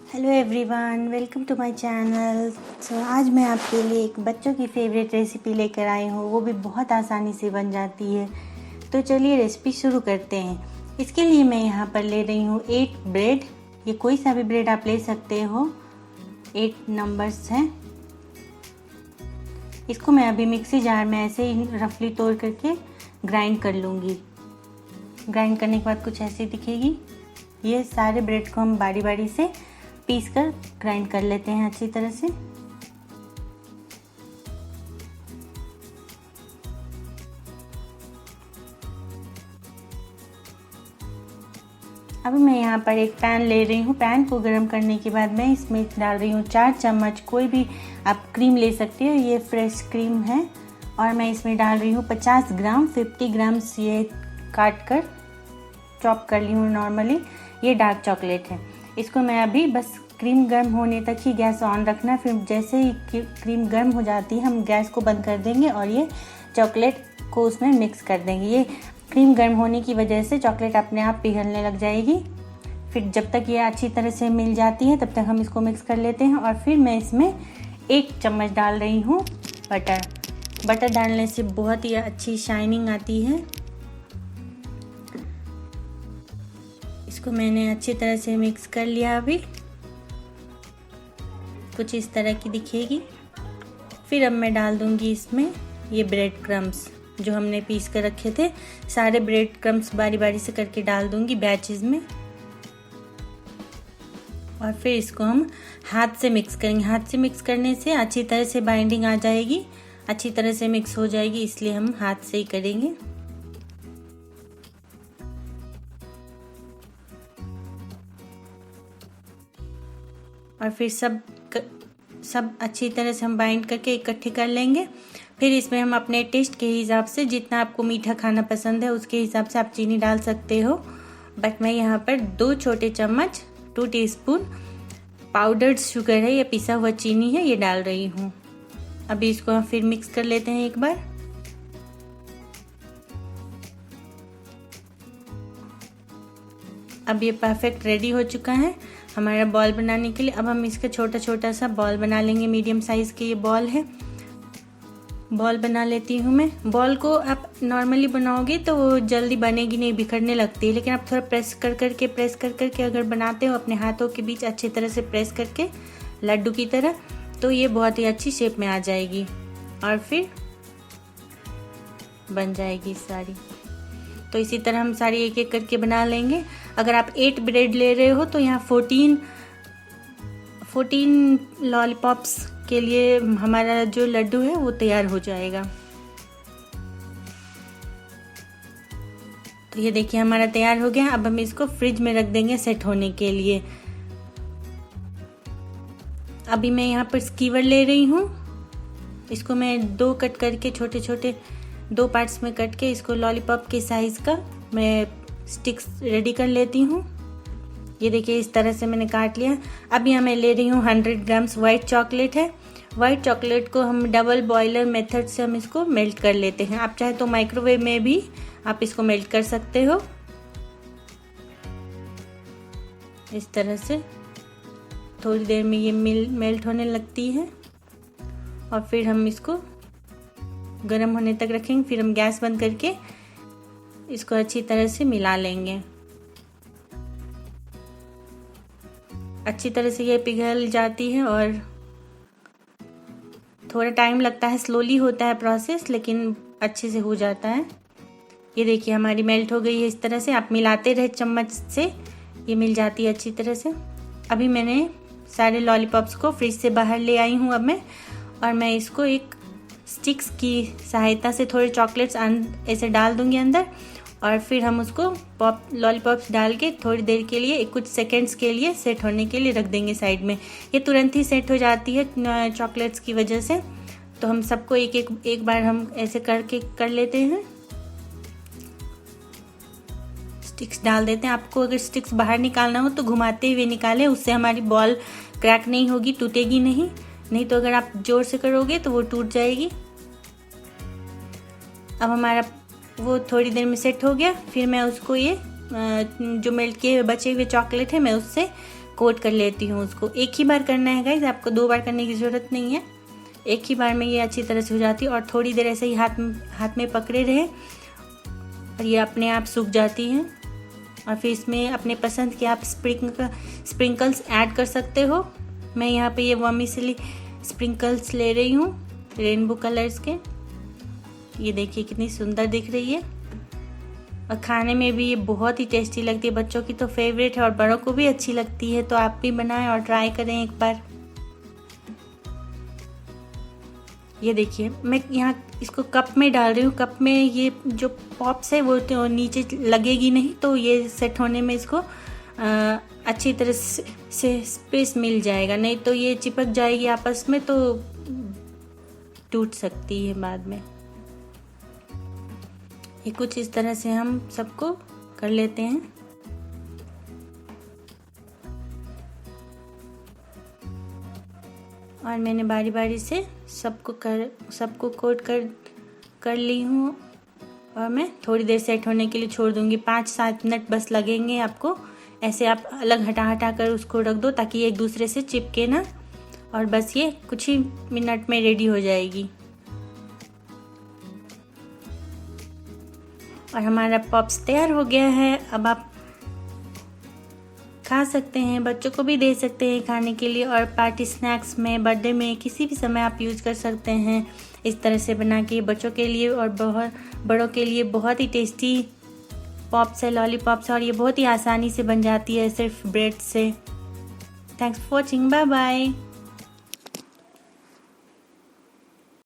Hello everyone, welcome to my channel. आज मैं आपके लिए एक बच्चों की फेवरेट रेसिपी लेकर आई हूँ, वो भी बहुत आसानी से बन जाती है। तो चलिए रेसिपी शुरू करते हैं। इसके लिए मैं यहाँ पर ले रही हूँ 8 ब्रेड। ये कोई सा भी ब्रेड आप ले सकते हो, 8 नंबर्स हैं। इसको मैं अभी मिक्सी जार में ऐसे ही रफली तोड़ करके ग्राइंड कर लूँगी। ग्राइंड करने के बाद कुछ ऐसी दिखेगी। ये सारे ब्रेड को हम बारी बारी से पीस कर ग्राइंड कर लेते हैं अच्छी तरह से। अब मैं यहाँ पर एक पैन ले रही हूँ। पैन को गर्म करने के बाद मैं इसमें डाल रही हूँ 4 चम्मच, कोई भी आप क्रीम ले सकते हो, ये फ्रेश क्रीम है। और मैं इसमें डाल रही हूँ 50 ग्राम, 50 ग्राम्स ये काट कर चॉप कर ली हूँ नॉर्मली। ये डार्क चॉकलेट है। इसको मैं अभी बस क्रीम गर्म होने तक ही गैस ऑन रखना है। फिर जैसे ही क्रीम गर्म हो जाती है हम गैस को बंद कर देंगे और ये चॉकलेट को उसमें मिक्स कर देंगे। ये क्रीम गर्म होने की वजह से चॉकलेट अपने आप पिघलने लग जाएगी। फिर जब तक ये अच्छी तरह से मिल जाती है तब तक हम इसको मिक्स कर लेते हैं। और फिर मैं इसमें 1 चम्मच डाल रही हूँ बटर। बटर डालने से बहुत ही अच्छी शाइनिंग आती है। इसको मैंने अच्छी तरह से मिक्स कर लिया। अभी कुछ इस तरह की दिखेगी। फिर अब मैं डाल दूंगी इसमें ये ब्रेड क्रम्स जो हमने पीस कर रखे थे। सारे ब्रेड क्रम्स बारी बारी से करके डाल दूंगी बैचेस में। और फिर इसको हम हाथ से मिक्स करेंगे। हाथ से मिक्स करने से अच्छी तरह से बाइंडिंग आ जाएगी, अच्छी तरह से मिक्स हो जाएगी, इसलिए हम हाथ से ही करेंगे। और फिर सब अच्छी तरह से हम बाइंड करके इकट्ठे कर लेंगे। फिर इसमें हम अपने टेस्ट के हिसाब से, जितना आपको मीठा खाना पसंद है उसके हिसाब से आप चीनी डाल सकते हो। बट मैं यहाँ पर 2 छोटे चम्मच 2 टीस्पून पाउडर्ड शुगर है, ये पिसा हुआ चीनी है, ये डाल रही हूँ। अभी इसको हम फिर मिक्स कर लेते हैं एक बार। अब ये परफेक्ट रेडी हो चुका है हमारा बॉल बनाने के लिए। अब हम इसका छोटा छोटा सा बॉल बना लेंगे। मीडियम साइज़ के ये बॉल है। बॉल बना लेती हूँ मैं। बॉल को आप नॉर्मली बनाओगे तो वो जल्दी बनेगी नहीं, बिखरने लगती है। लेकिन आप थोड़ा प्रेस कर करके अगर बनाते हो अपने हाथों के बीच अच्छी तरह से प्रेस करके लड्डू की तरह, तो ये बहुत ही अच्छी शेप में आ जाएगी और फिर बन जाएगी सारी। तो इसी तरह हम सारी एक एक करके बना लेंगे। अगर आप 8 ब्रेड ले रहे हो तो यहाँ 14 लॉलीपॉप्स के लिए हमारा जो लड्डू है वो तैयार हो जाएगा। तो ये देखिए हमारा तैयार हो गया। अब हम इसको फ्रिज में रख देंगे सेट होने के लिए। अभी मैं यहाँ पर स्कीवर ले रही हूँ। इसको मैं 2 कट करके छोटे छोटे 2 पार्ट्स में कट के इसको लॉलीपॉप के साइज़ का मैं स्टिक्स रेडी कर लेती हूँ। ये देखिए इस तरह से मैंने काट लिया। अब यहाँ मैं ले रही हूँ 100 ग्राम्स वाइट चॉकलेट है। वाइट चॉकलेट को हम डबल बॉयलर मेथड से हम इसको मेल्ट कर लेते हैं। आप चाहे तो माइक्रोवेव में भी आप इसको मेल्ट कर सकते हो। इस तरह से थोड़ी देर में ये मेल्ट होने लगती है और फिर हम इसको गर्म होने तक रखेंगे। फिर हम गैस बंद करके इसको अच्छी तरह से मिला लेंगे। अच्छी तरह से ये पिघल जाती है और थोड़ा टाइम लगता है, स्लोली होता है प्रोसेस, लेकिन अच्छे से हो जाता है। ये देखिए हमारी मेल्ट हो गई है। इस तरह से आप मिलाते रहे चम्मच से, ये मिल जाती है अच्छी तरह से। अभी मैंने सारे लॉलीपॉप्स को फ्रिज से बाहर ले आई हूँ अब मैं, और मैं इसको एक स्टिक्स की सहायता से थोड़े चॉकलेट्स ऐसे डाल दूंगी अंदर। और फिर हम उसको लॉलीपॉप्स डाल के थोड़ी देर के लिए, कुछ सेकंड्स के लिए सेट होने के लिए रख देंगे साइड में। ये तुरंत ही सेट हो जाती है चॉकलेट्स की वजह से। तो हम सबको एक बार हम ऐसे करके कर लेते हैं। स्टिक्स डाल देते हैं। आपको अगर स्टिक्स बाहर निकालना हो तो घुमाते हुए निकालें, उससे हमारी बॉल क्रैक नहीं होगी, टूटेगी नहीं तो अगर आप जोर से करोगे तो वो टूट जाएगी। अब हमारा वो थोड़ी देर में सेट हो गया। फिर मैं उसको ये जो मेल्ट किए बचे हुए चॉकलेट है मैं उससे कोट कर लेती हूँ उसको। एक ही बार करना है गाइस, आपको 2 बार करने की ज़रूरत नहीं है। एक ही बार में ये अच्छी तरह से हो जाती है और थोड़ी देर ऐसे ही हाथ में पकड़े रहे और ये अपने आप सूख जाती है। और फिर इसमें अपने पसंद के आप स्प्रिंकल्स ऐड कर सकते हो। मैं यहाँ पे ये वर्मिसेली स्प्रिंकल्स ले रही हूँ रेनबो कलर्स के। ये देखिए कितनी सुंदर दिख रही है और खाने में भी ये बहुत ही टेस्टी लगती है। बच्चों की तो फेवरेट है और बड़ों को भी अच्छी लगती है, तो आप भी बनाएं और ट्राई करें एक बार। ये देखिए मैं यहाँ इसको कप में डाल रही हूँ। कप में ये जो पॉप्स है वो तो नीचे लगेगी नहीं, तो ये सेट होने में इसको अच्छी तरह से स्पेस मिल जाएगा, नहीं तो ये चिपक जाएगी आपस में तो टूट सकती है बाद में। ये कुछ इस तरह से हम सबको कर लेते हैं। और मैंने बारी बारी से सबको कोट कर ली हूँ और मैं थोड़ी देर सेट होने के लिए छोड़ दूँगी। 5-7 मिनट बस लगेंगे आपको। ऐसे आप अलग हटा कर उसको रख दो ताकि एक दूसरे से चिपके ना, और बस ये कुछ ही मिनट में रेडी हो जाएगी। और हमारा पॉप्स तैयार हो गया है। अब आप खा सकते हैं, बच्चों को भी दे सकते हैं खाने के लिए, और पार्टी स्नैक्स में, बर्थडे में, किसी भी समय आप यूज़ कर सकते हैं इस तरह से बना के। बच्चों के लिए और बहुत बड़ों के लिए बहुत ही टेस्टी पॉप्स है, लॉलीपॉप्स है, और ये बहुत ही आसानी से बन जाती है सिर्फ ब्रेड से। Thanks for watching, bye bye.